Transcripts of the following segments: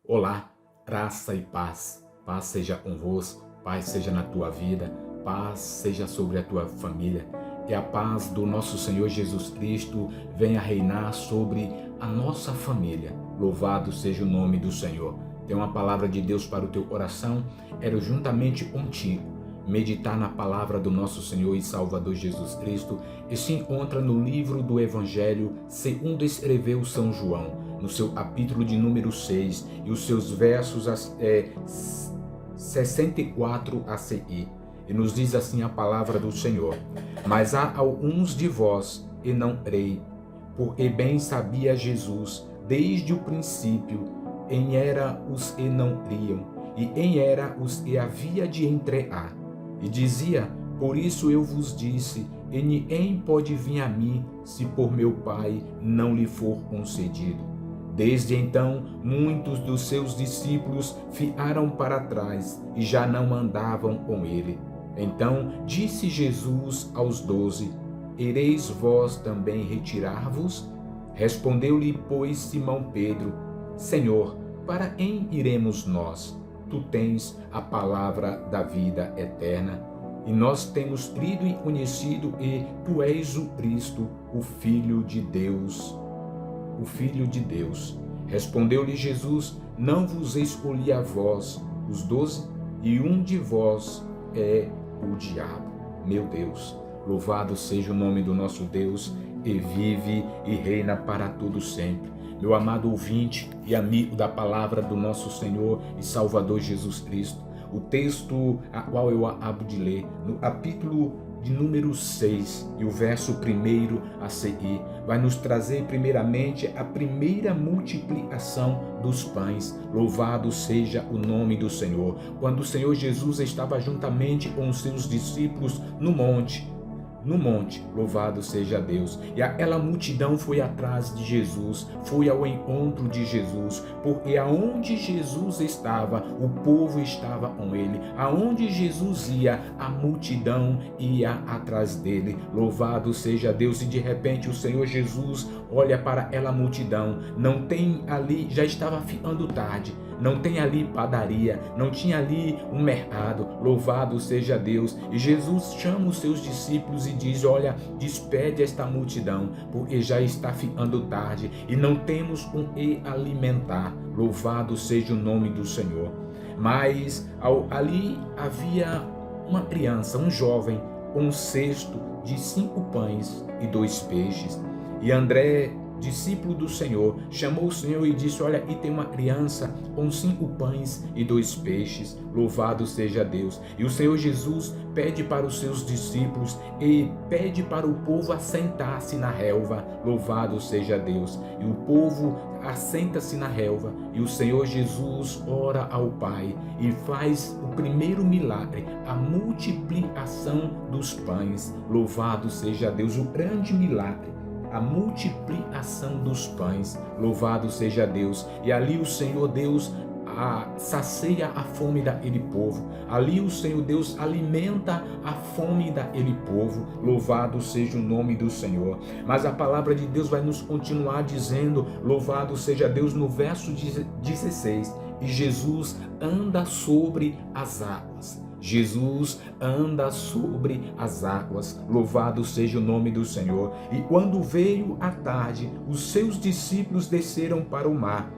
Olá, graça e paz. Paz seja convosco, paz seja na tua vida, paz seja sobre a tua família. E a paz do nosso Senhor Jesus Cristo venha reinar sobre a nossa família. Louvado seja o nome do Senhor. Tem uma palavra de Deus para o teu coração, era juntamente contigo. Meditar na palavra do nosso Senhor e Salvador Jesus Cristo e se encontra no livro do Evangelho segundo escreveu São João, no seu capítulo de número 6 e os seus versos 64 a seguir. E nos diz assim a palavra do Senhor: Mas há alguns de vós e não creem, porque bem sabia Jesus desde o princípio em era os e não criam, e em era os e havia de entregar. E dizia: Por isso eu vos disse, e ninguém pode vir a mim, se por meu Pai não lhe for concedido. Desde então, muitos dos seus discípulos ficaram para trás e já não andavam com ele. Então disse Jesus aos 12: Ireis vós também retirar-vos? Respondeu-lhe, pois, Simão Pedro: Senhor, para quem iremos nós? Tu tens a palavra da vida eterna. E nós temos crido e conhecido, e tu és o Cristo, o Filho de Deus. O Filho de Deus. Respondeu-lhe Jesus: Não vos escolhi a vós, os 12, e um de vós é o diabo. Meu Deus, louvado seja o nome do nosso Deus, e vive e reina para todo sempre. Meu amado ouvinte e amigo da palavra do nosso Senhor e Salvador Jesus Cristo, o texto a qual eu acabo de ler, no capítulo de número 6 e o verso 1 a seguir, vai nos trazer primeiramente a primeira multiplicação dos pães. Louvado seja o nome do Senhor. Quando o Senhor Jesus estava juntamente com os seus discípulos no monte, louvado seja Deus. E aquela multidão foi atrás de Jesus, foi ao encontro de Jesus, porque aonde Jesus estava, o povo estava com ele. Aonde Jesus ia, a multidão ia atrás dele. Louvado seja Deus. E de repente o Senhor Jesus olha para aquela multidão, não tem ali, já estava ficando tarde. Não tem ali padaria, não tinha ali um mercado. Louvado seja Deus. E Jesus chama os seus discípulos e diz: olha, despede esta multidão, porque já está ficando tarde e não temos com que alimentar. Louvado seja o nome do Senhor. Mas ali havia uma criança, um jovem, com um cesto de 5 pães e 2 peixes. E André, discípulo do Senhor, chamou o Senhor e disse: olha, e tem uma criança com 5 pães e 2 peixes. Louvado seja Deus. E o Senhor Jesus pede para os seus discípulos e pede para o povo assentar-se na relva. Louvado seja Deus. E o povo assenta-se na relva e o Senhor Jesus ora ao Pai e faz o primeiro milagre, a multiplicação dos pães. Louvado seja Deus, o grande milagre, a multiplicação dos pães. Louvado seja Deus. E ali o Senhor Deus sacia a fome daquele povo. Ali o Senhor Deus alimenta a fome daquele povo. Louvado seja o nome do Senhor. Mas a palavra de Deus vai nos continuar dizendo, louvado seja Deus, no verso 16, e Jesus anda sobre as águas. Jesus anda sobre as águas. Louvado seja o nome do Senhor. E quando veio a tarde, os seus discípulos desceram para o mar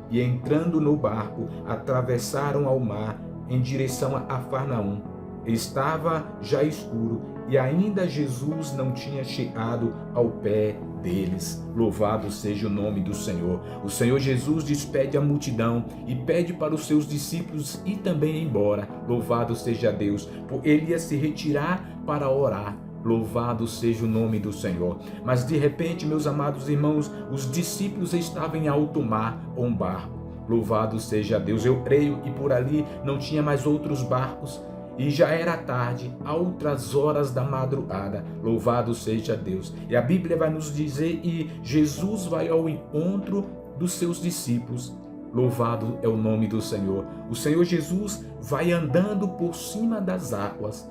e, entrando no barco, atravessaram ao mar em direção a Cafarnaum. Estava já escuro e ainda Jesus não tinha chegado ao pé deles. Louvado seja o nome do Senhor. O Senhor Jesus despede a multidão e pede para os seus discípulos ir também embora. Louvado seja Deus, porque ele ia se retirar para orar. Louvado seja o nome do Senhor. Mas de repente, meus amados irmãos, os discípulos estavam em alto mar com um barco. Louvado seja Deus. Eu creio que por ali não tinha mais outros barcos. E já era tarde, altas horas da madrugada. Louvado seja Deus. E a Bíblia vai nos dizer que Jesus vai ao encontro dos seus discípulos. Louvado é o nome do Senhor. O Senhor Jesus vai andando por cima das águas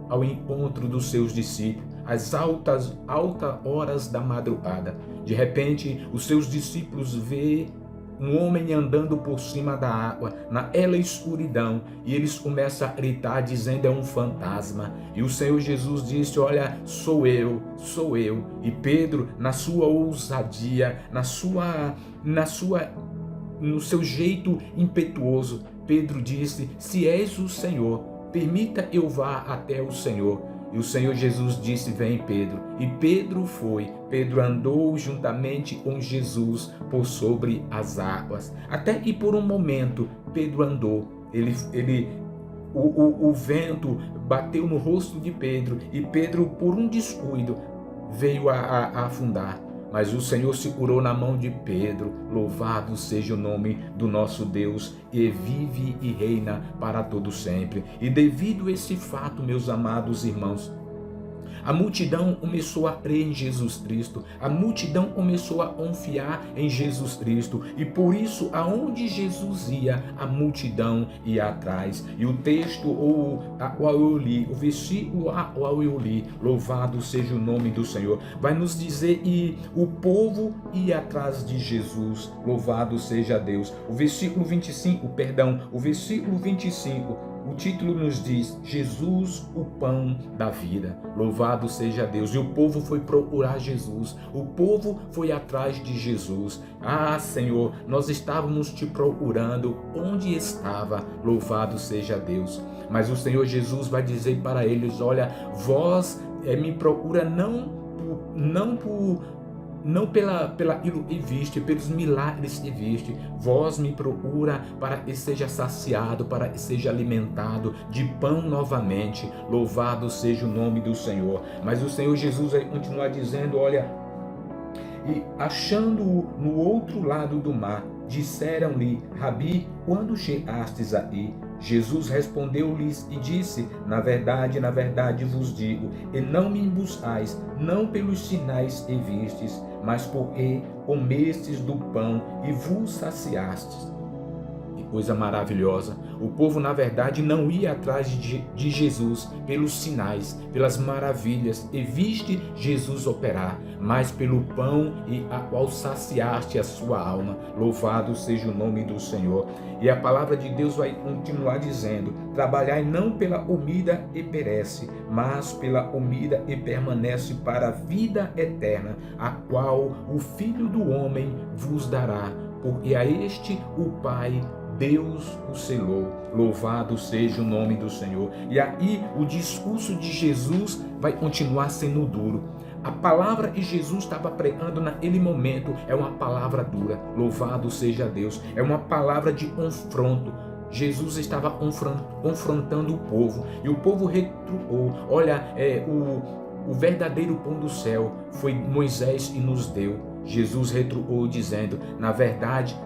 ao encontro dos seus discípulos, às altas horas da madrugada. De repente, os seus discípulos vê um homem andando por cima da água, naquela escuridão, e eles começam a gritar dizendo: é um fantasma. E o Senhor Jesus disse: olha, sou eu. E Pedro, na sua ousadia, no seu jeito impetuoso, Pedro disse: se és o Senhor, permita eu vá até o Senhor. E o Senhor Jesus disse: vem, Pedro. E Pedro foi. Pedro andou juntamente com Jesus por sobre as águas. Até que por um momento Pedro andou. O vento bateu no rosto de Pedro e Pedro, por um descuido, veio a afundar. Mas o Senhor segurou na mão de Pedro. Louvado seja o nome do nosso Deus, e vive e reina para todo sempre. E devido a esse fato, meus amados irmãos, a multidão começou a crer em Jesus Cristo, a multidão começou a confiar em Jesus Cristo, e por isso, aonde Jesus ia, a multidão ia atrás. E o texto o versículo a qual eu li, louvado seja o nome do Senhor, vai nos dizer que o povo ia atrás de Jesus, louvado seja Deus. O versículo 25, o título nos diz: Jesus, o pão da vida. Louvado seja Deus. E o povo foi procurar Jesus. O povo foi atrás de Jesus. Ah, Senhor, nós estávamos te procurando. Onde estava? Louvado seja Deus. Mas o Senhor Jesus vai dizer para eles: olha, vós me procura não pela que viste, pelos milagres que viste. Vós me procura para que seja saciado, para que seja alimentado de pão novamente. Louvado seja o nome do Senhor. Mas o Senhor Jesus vai continuar dizendo: olha, e achando-o no outro lado do mar, disseram-lhe: Rabi, quando chegastes aí? Jesus respondeu-lhes e disse: na verdade vos digo, e não me buscais, não pelos sinais que vistes, mas porque comestes do pão e vos saciastes. Que coisa maravilhosa! O povo, na verdade, não ia atrás de Jesus pelos sinais, pelas maravilhas, e viste Jesus operar, mas pelo pão e a qual saciaste a sua alma. Louvado seja o nome do Senhor. E a palavra de Deus vai continuar dizendo: trabalhai não pela comida que perece, mas pela comida que permanece para a vida eterna, a qual o Filho do Homem vos dará, porque a este o Pai Deus o selou. Louvado seja o nome do Senhor. E aí o discurso de Jesus vai continuar sendo duro. A palavra que Jesus estava pregando naquele momento é uma palavra dura. Louvado seja Deus. É uma palavra de confronto. Jesus estava confrontando o povo, e o povo retrucou. Olha, o verdadeiro pão do céu foi Moisés que nos deu. Jesus retrucou dizendo: na verdade,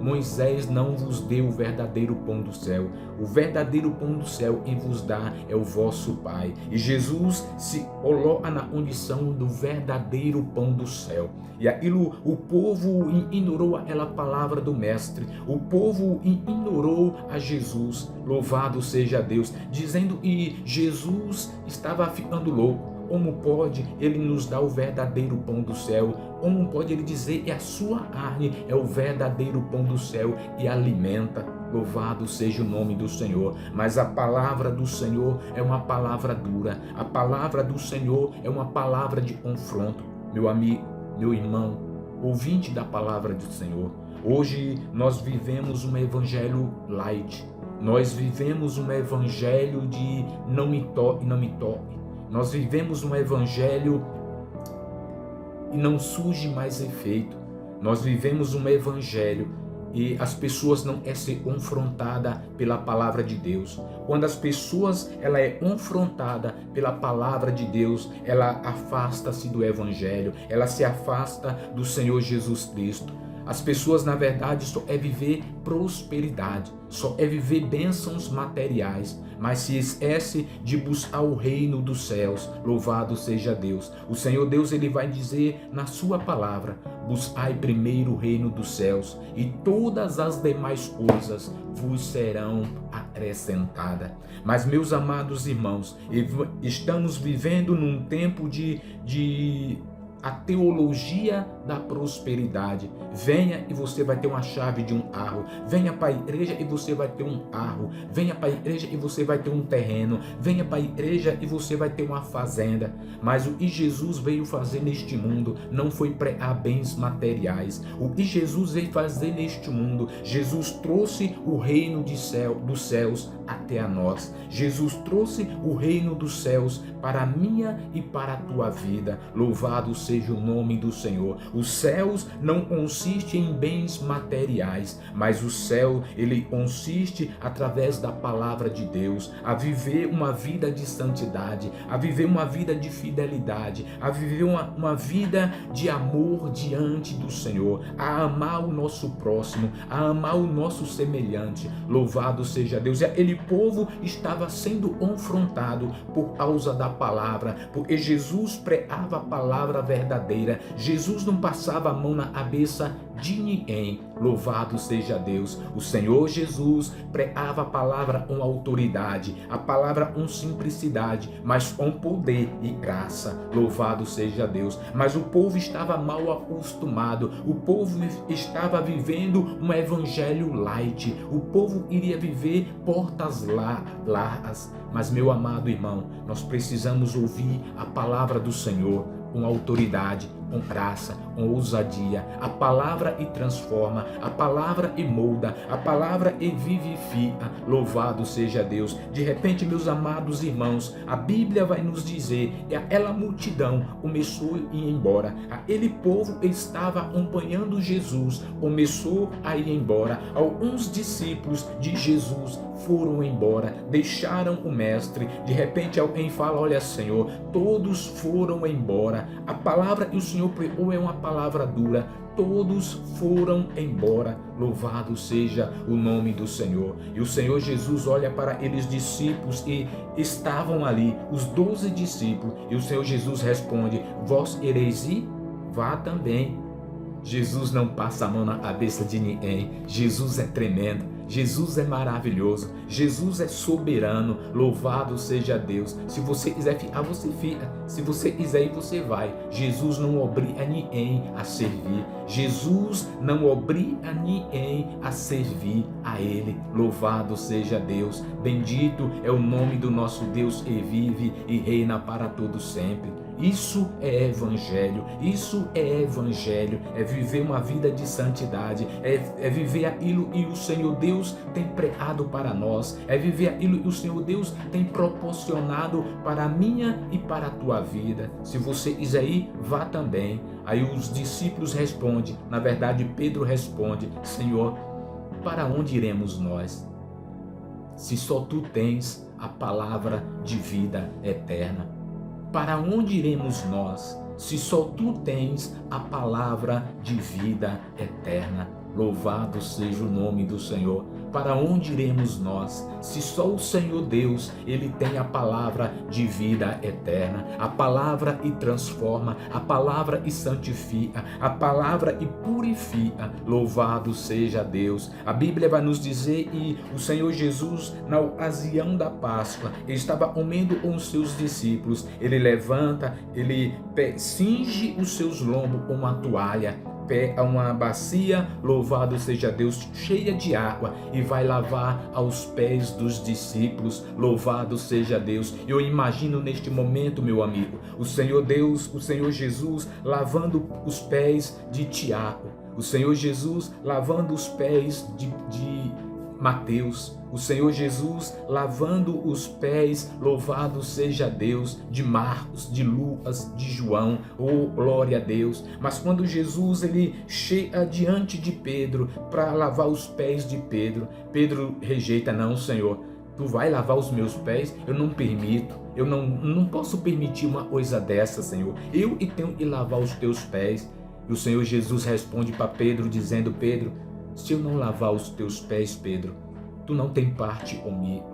Moisés não vos deu o verdadeiro pão do céu. O verdadeiro pão do céu quem vos dá é o vosso Pai. E Jesus se coloca na condição do verdadeiro pão do céu. E aquilo, o povo ignorou aquela palavra do Mestre. O povo ignorou a Jesus. Louvado seja Deus, dizendo que Jesus estava ficando louco. Como pode ele nos dar o verdadeiro pão do céu? Como pode ele dizer que a sua carne é o verdadeiro pão do céu e alimenta? Louvado seja o nome do Senhor. Mas a palavra do Senhor é uma palavra dura. A palavra do Senhor é uma palavra de confronto. Meu amigo, meu irmão, ouvinte da palavra do Senhor, hoje nós vivemos um evangelho light. Nós vivemos um evangelho de não me toque, não me toque. Nós vivemos um evangelho e não surge mais efeito. Nós vivemos um evangelho e as pessoas não querem ser confrontadas pela palavra de Deus. Quando as pessoas ela é confrontada pela palavra de Deus, ela afasta-se do evangelho, ela se afasta do Senhor Jesus Cristo. As pessoas, na verdade, só é viver prosperidade, só é viver bênçãos materiais, mas se esquece de buscar o reino dos céus. Louvado seja Deus. O Senhor Deus, ele vai dizer na sua palavra: buscai primeiro o reino dos céus, e todas as demais coisas vos serão acrescentadas. Mas, meus amados irmãos, estamos vivendo num tempo de a teologia da prosperidade. Venha e você vai ter uma chave de um carro. Venha para a igreja e você vai ter um carro. Venha para a igreja e você vai ter um terreno. Venha para a igreja e você vai ter uma fazenda. Mas o que Jesus veio fazer neste mundo não foi pregar bens materiais. O que Jesus veio fazer neste mundo, Jesus trouxe o reino dos céus até a nós. Jesus trouxe o reino dos céus para a minha e para a tua vida. Louvado seja o nome do Senhor. Os céus não consistem em bens materiais, mas o céu, ele consiste através da palavra de Deus, a viver uma vida de santidade, a viver uma vida de fidelidade, a viver uma vida de amor diante do Senhor, a amar o nosso próximo, a amar o nosso semelhante. Louvado seja Deus. E aquele povo estava sendo confrontado por causa da palavra, porque Jesus pregava a palavra verdadeira. Jesus não passava a mão na cabeça de ninguém. Louvado seja Deus. O Senhor Jesus pregava a palavra com autoridade, a palavra com simplicidade, mas com poder e graça. Louvado seja Deus. Mas o povo estava mal acostumado, o povo estava vivendo um evangelho light, o povo iria viver portas largas. Mas, meu amado irmão, nós precisamos ouvir a palavra do Senhor com autoridade, com graça, com ousadia. A palavra e transforma, a palavra e molda, a palavra e vivifica. Louvado seja Deus. De repente, meus amados irmãos, a Bíblia vai nos dizer que aquela multidão começou a ir embora. Aquele povo estava acompanhando Jesus, começou a ir embora. Alguns discípulos de Jesus foram embora, deixaram o mestre. De repente alguém fala: olha, Senhor, todos foram embora. A palavra que o Senhor pregou é uma palavra dura. Todos foram embora. Louvado seja o nome do Senhor. E o Senhor Jesus olha para aqueles discípulos que estavam ali, os 12 discípulos, e o Senhor Jesus responde: vós ireis ir? Vá também. Jesus não passa a mão na cabeça de ninguém. Jesus é tremendo, Jesus é maravilhoso, Jesus é soberano. Louvado seja Deus. Se você quiser ficar, você fica. Se você quiser ir, você vai. Jesus não obriga ninguém a servir. Jesus não obriga ninguém a servir a Ele. Louvado seja Deus. Bendito é o nome do nosso Deus que vive e reina para todo sempre. Isso é evangelho, isso é evangelho, é viver uma vida de santidade, é viver aquilo que o Senhor Deus tem pregado para nós, é viver aquilo que o Senhor Deus tem proporcionado para a minha e para a tua vida. Se você quiser ir, vá também. Aí os discípulos respondem, na verdade Pedro responde: Senhor, para onde iremos nós? Se só tu tens a palavra de vida eterna. Para onde iremos nós, se só tu tens a palavra de vida eterna? Louvado seja o nome do Senhor. Para onde iremos nós, se só o Senhor Deus, Ele tem a palavra de vida eterna, a palavra e transforma, a palavra e santifica, a palavra e purifica. Louvado seja Deus. A Bíblia vai nos dizer que o Senhor Jesus, na ocasião da Páscoa, ele estava comendo com os seus discípulos. Ele levanta, ele cinge os seus lombos com uma toalha, pega uma bacia, louvado seja Deus, cheia de água, e vai lavar aos pés dos discípulos. Louvado seja Deus. Eu imagino neste momento, meu amigo, o Senhor Deus, o Senhor Jesus lavando os pés de Tiago, o Senhor Jesus lavando os pés de Mateus, o Senhor Jesus lavando os pés, louvado seja Deus, de Marcos, de Lucas, de João. Oh, glória a Deus. Mas quando Jesus ele chega diante de Pedro para lavar os pés de Pedro, Pedro rejeita: não, Senhor, tu vai lavar os meus pés? Eu não permito. Eu não posso permitir uma coisa dessa, Senhor. Eu tenho que lavar os teus pés. E o Senhor Jesus responde para Pedro dizendo: Pedro, se eu não lavar os teus pés, Pedro, tu não tem parte comigo.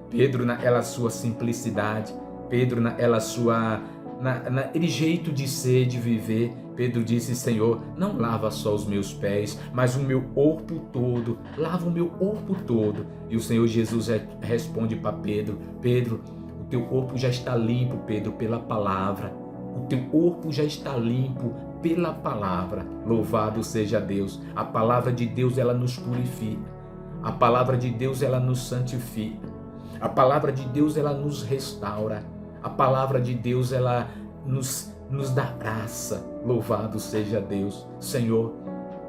Pedro, naquela sua simplicidade, Pedro, naquele jeito de ser, de viver, Pedro disse: Senhor, não lava só os meus pés, mas o meu corpo todo, lava o meu corpo todo. E o Senhor Jesus responde para Pedro: Pedro, o teu corpo já está limpo, Pedro, pela palavra. O teu corpo já está limpo pela palavra. Louvado seja Deus. A palavra de Deus, ela nos purifica. A palavra de Deus, ela nos santifica. A palavra de Deus, ela nos restaura. A palavra de Deus, ela nos dá graça. Louvado seja Deus. Senhor,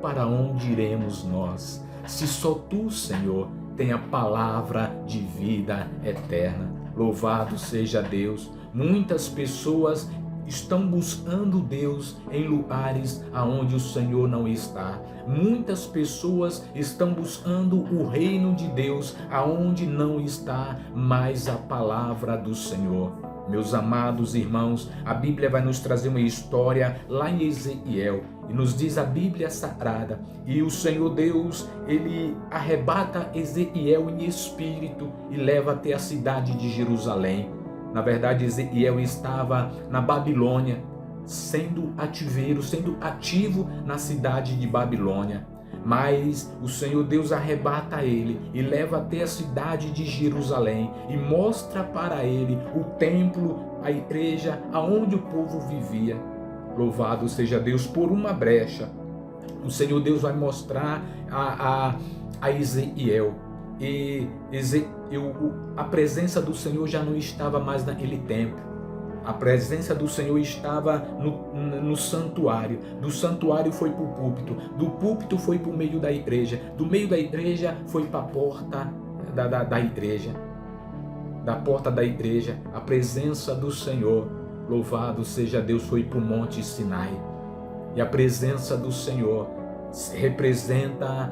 para onde iremos nós? Se só Tu, Senhor, tem a palavra de vida eterna. Louvado seja Deus. Muitas pessoas estão buscando Deus em lugares aonde o Senhor não está. Muitas pessoas estão buscando o reino de Deus aonde não está mais a palavra do Senhor. Meus amados irmãos, a Bíblia vai nos trazer uma história lá em Ezequiel, e nos diz a Bíblia Sagrada, e o Senhor Deus, ele arrebata Ezequiel em espírito e leva até a cidade de Jerusalém. Na verdade, Ezequiel estava na Babilônia, sendo ativo na cidade de Babilônia. Mas o Senhor Deus arrebata ele e leva até a cidade de Jerusalém e mostra para ele o templo, a igreja, aonde o povo vivia. Louvado seja Deus. Por uma brecha, o Senhor Deus vai mostrar a Ezequiel. A presença do Senhor já não estava mais naquele templo. A presença do Senhor estava no santuário. Do santuário foi para o púlpito. Do púlpito foi para o meio da igreja. Do meio da igreja foi para a porta da igreja. Da porta da igreja, a presença do Senhor, louvado seja Deus, foi para o Monte Sinai. E a presença do Senhor representa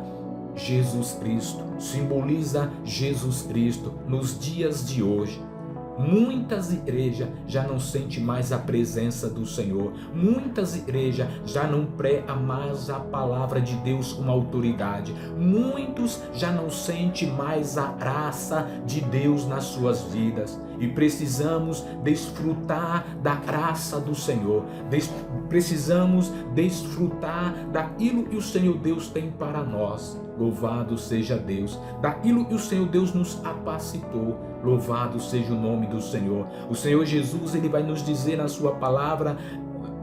Jesus Cristo, simboliza Jesus Cristo nos dias de hoje. Muitas igrejas já não sentem mais a presença do Senhor. Muitas igrejas já não pregam mais a palavra de Deus com autoridade. Muitos já não sentem mais a graça de Deus nas suas vidas. E precisamos desfrutar da graça do Senhor. Precisamos desfrutar daquilo que o Senhor Deus tem para nós. Louvado seja Deus. Daquilo que o Senhor Deus nos capacitou. Louvado seja o nome do Senhor. O Senhor Jesus, ele vai nos dizer na sua palavra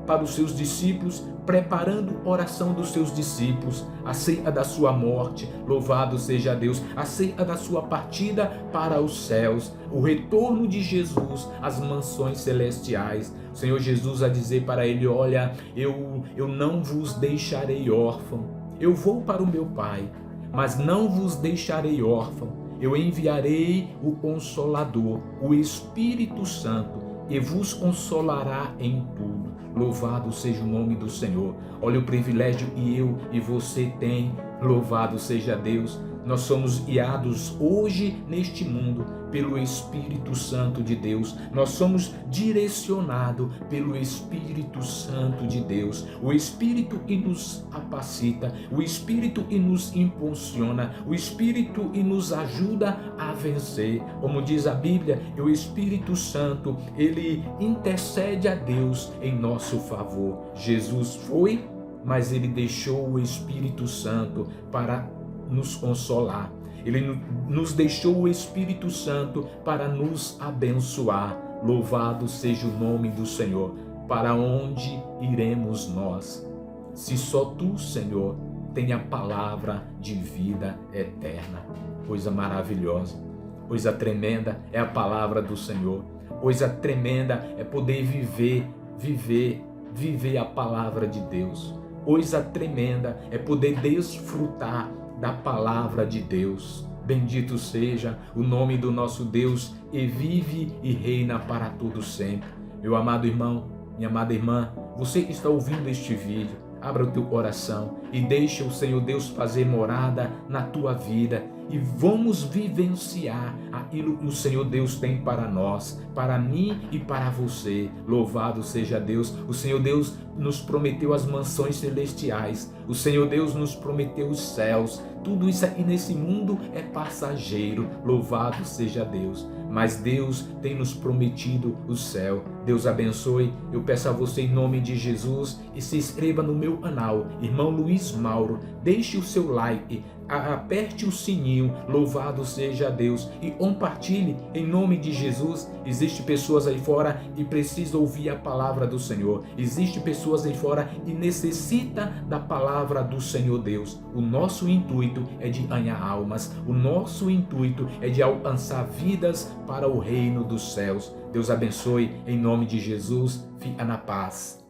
para os seus discípulos, preparando a oração dos seus discípulos, a ceia da sua morte, louvado seja Deus, a ceia da sua partida para os céus, o retorno de Jesus às mansões celestiais. O Senhor Jesus vai dizer para ele: olha, eu não vos deixarei órfão, eu vou para o meu Pai, mas não vos deixarei órfão, eu enviarei o Consolador, o Espírito Santo, e vos consolará em tudo. Louvado seja o nome do Senhor. Olha o privilégio que eu e você tem. Louvado seja Deus. Nós somos guiados hoje neste mundo pelo Espírito Santo de Deus. Nós somos direcionados pelo Espírito Santo de Deus. O Espírito que nos capacita, o Espírito que nos impulsiona, o Espírito que nos ajuda a vencer. Como diz a Bíblia, o Espírito Santo, ele intercede a Deus em nosso favor. Jesus foi, mas ele deixou o Espírito Santo para nos consolar. Ele nos deixou o Espírito Santo para nos abençoar. Louvado seja o nome do Senhor. Para onde iremos nós? Se só Tu, Senhor, tem a palavra de vida eterna. Coisa maravilhosa, coisa tremenda é a palavra do Senhor. Coisa tremenda é poder viver a palavra de Deus. Coisa tremenda é poder desfrutar da palavra de Deus. Bendito seja o nome do nosso Deus, e vive e reina para todo sempre. Meu amado irmão, minha amada irmã, você que está ouvindo este vídeo, abra o teu coração e deixa o Senhor Deus fazer morada na tua vida, e vamos vivenciar aquilo que o Senhor Deus tem para nós, para mim e para você. Louvado seja Deus. O Senhor Deus nos prometeu as mansões celestiais. O Senhor Deus nos prometeu os céus. Tudo isso aqui nesse mundo é passageiro. Louvado seja Deus. Mas Deus tem nos prometido o céu. Deus abençoe. Eu peço a você em nome de Jesus, e se inscreva no meu canal, Irmão Luiz Mauro. Deixe o seu like, aperte o sininho, louvado seja Deus, e compartilhe em nome de Jesus. Existem pessoas aí fora e precisam ouvir a palavra do Senhor. Existem pessoas aí fora e necessita da palavra do Senhor Deus. O nosso intuito é de ganhar almas, o nosso intuito é de alcançar vidas para o reino dos céus. Deus abençoe em nome de Jesus. Fica na paz.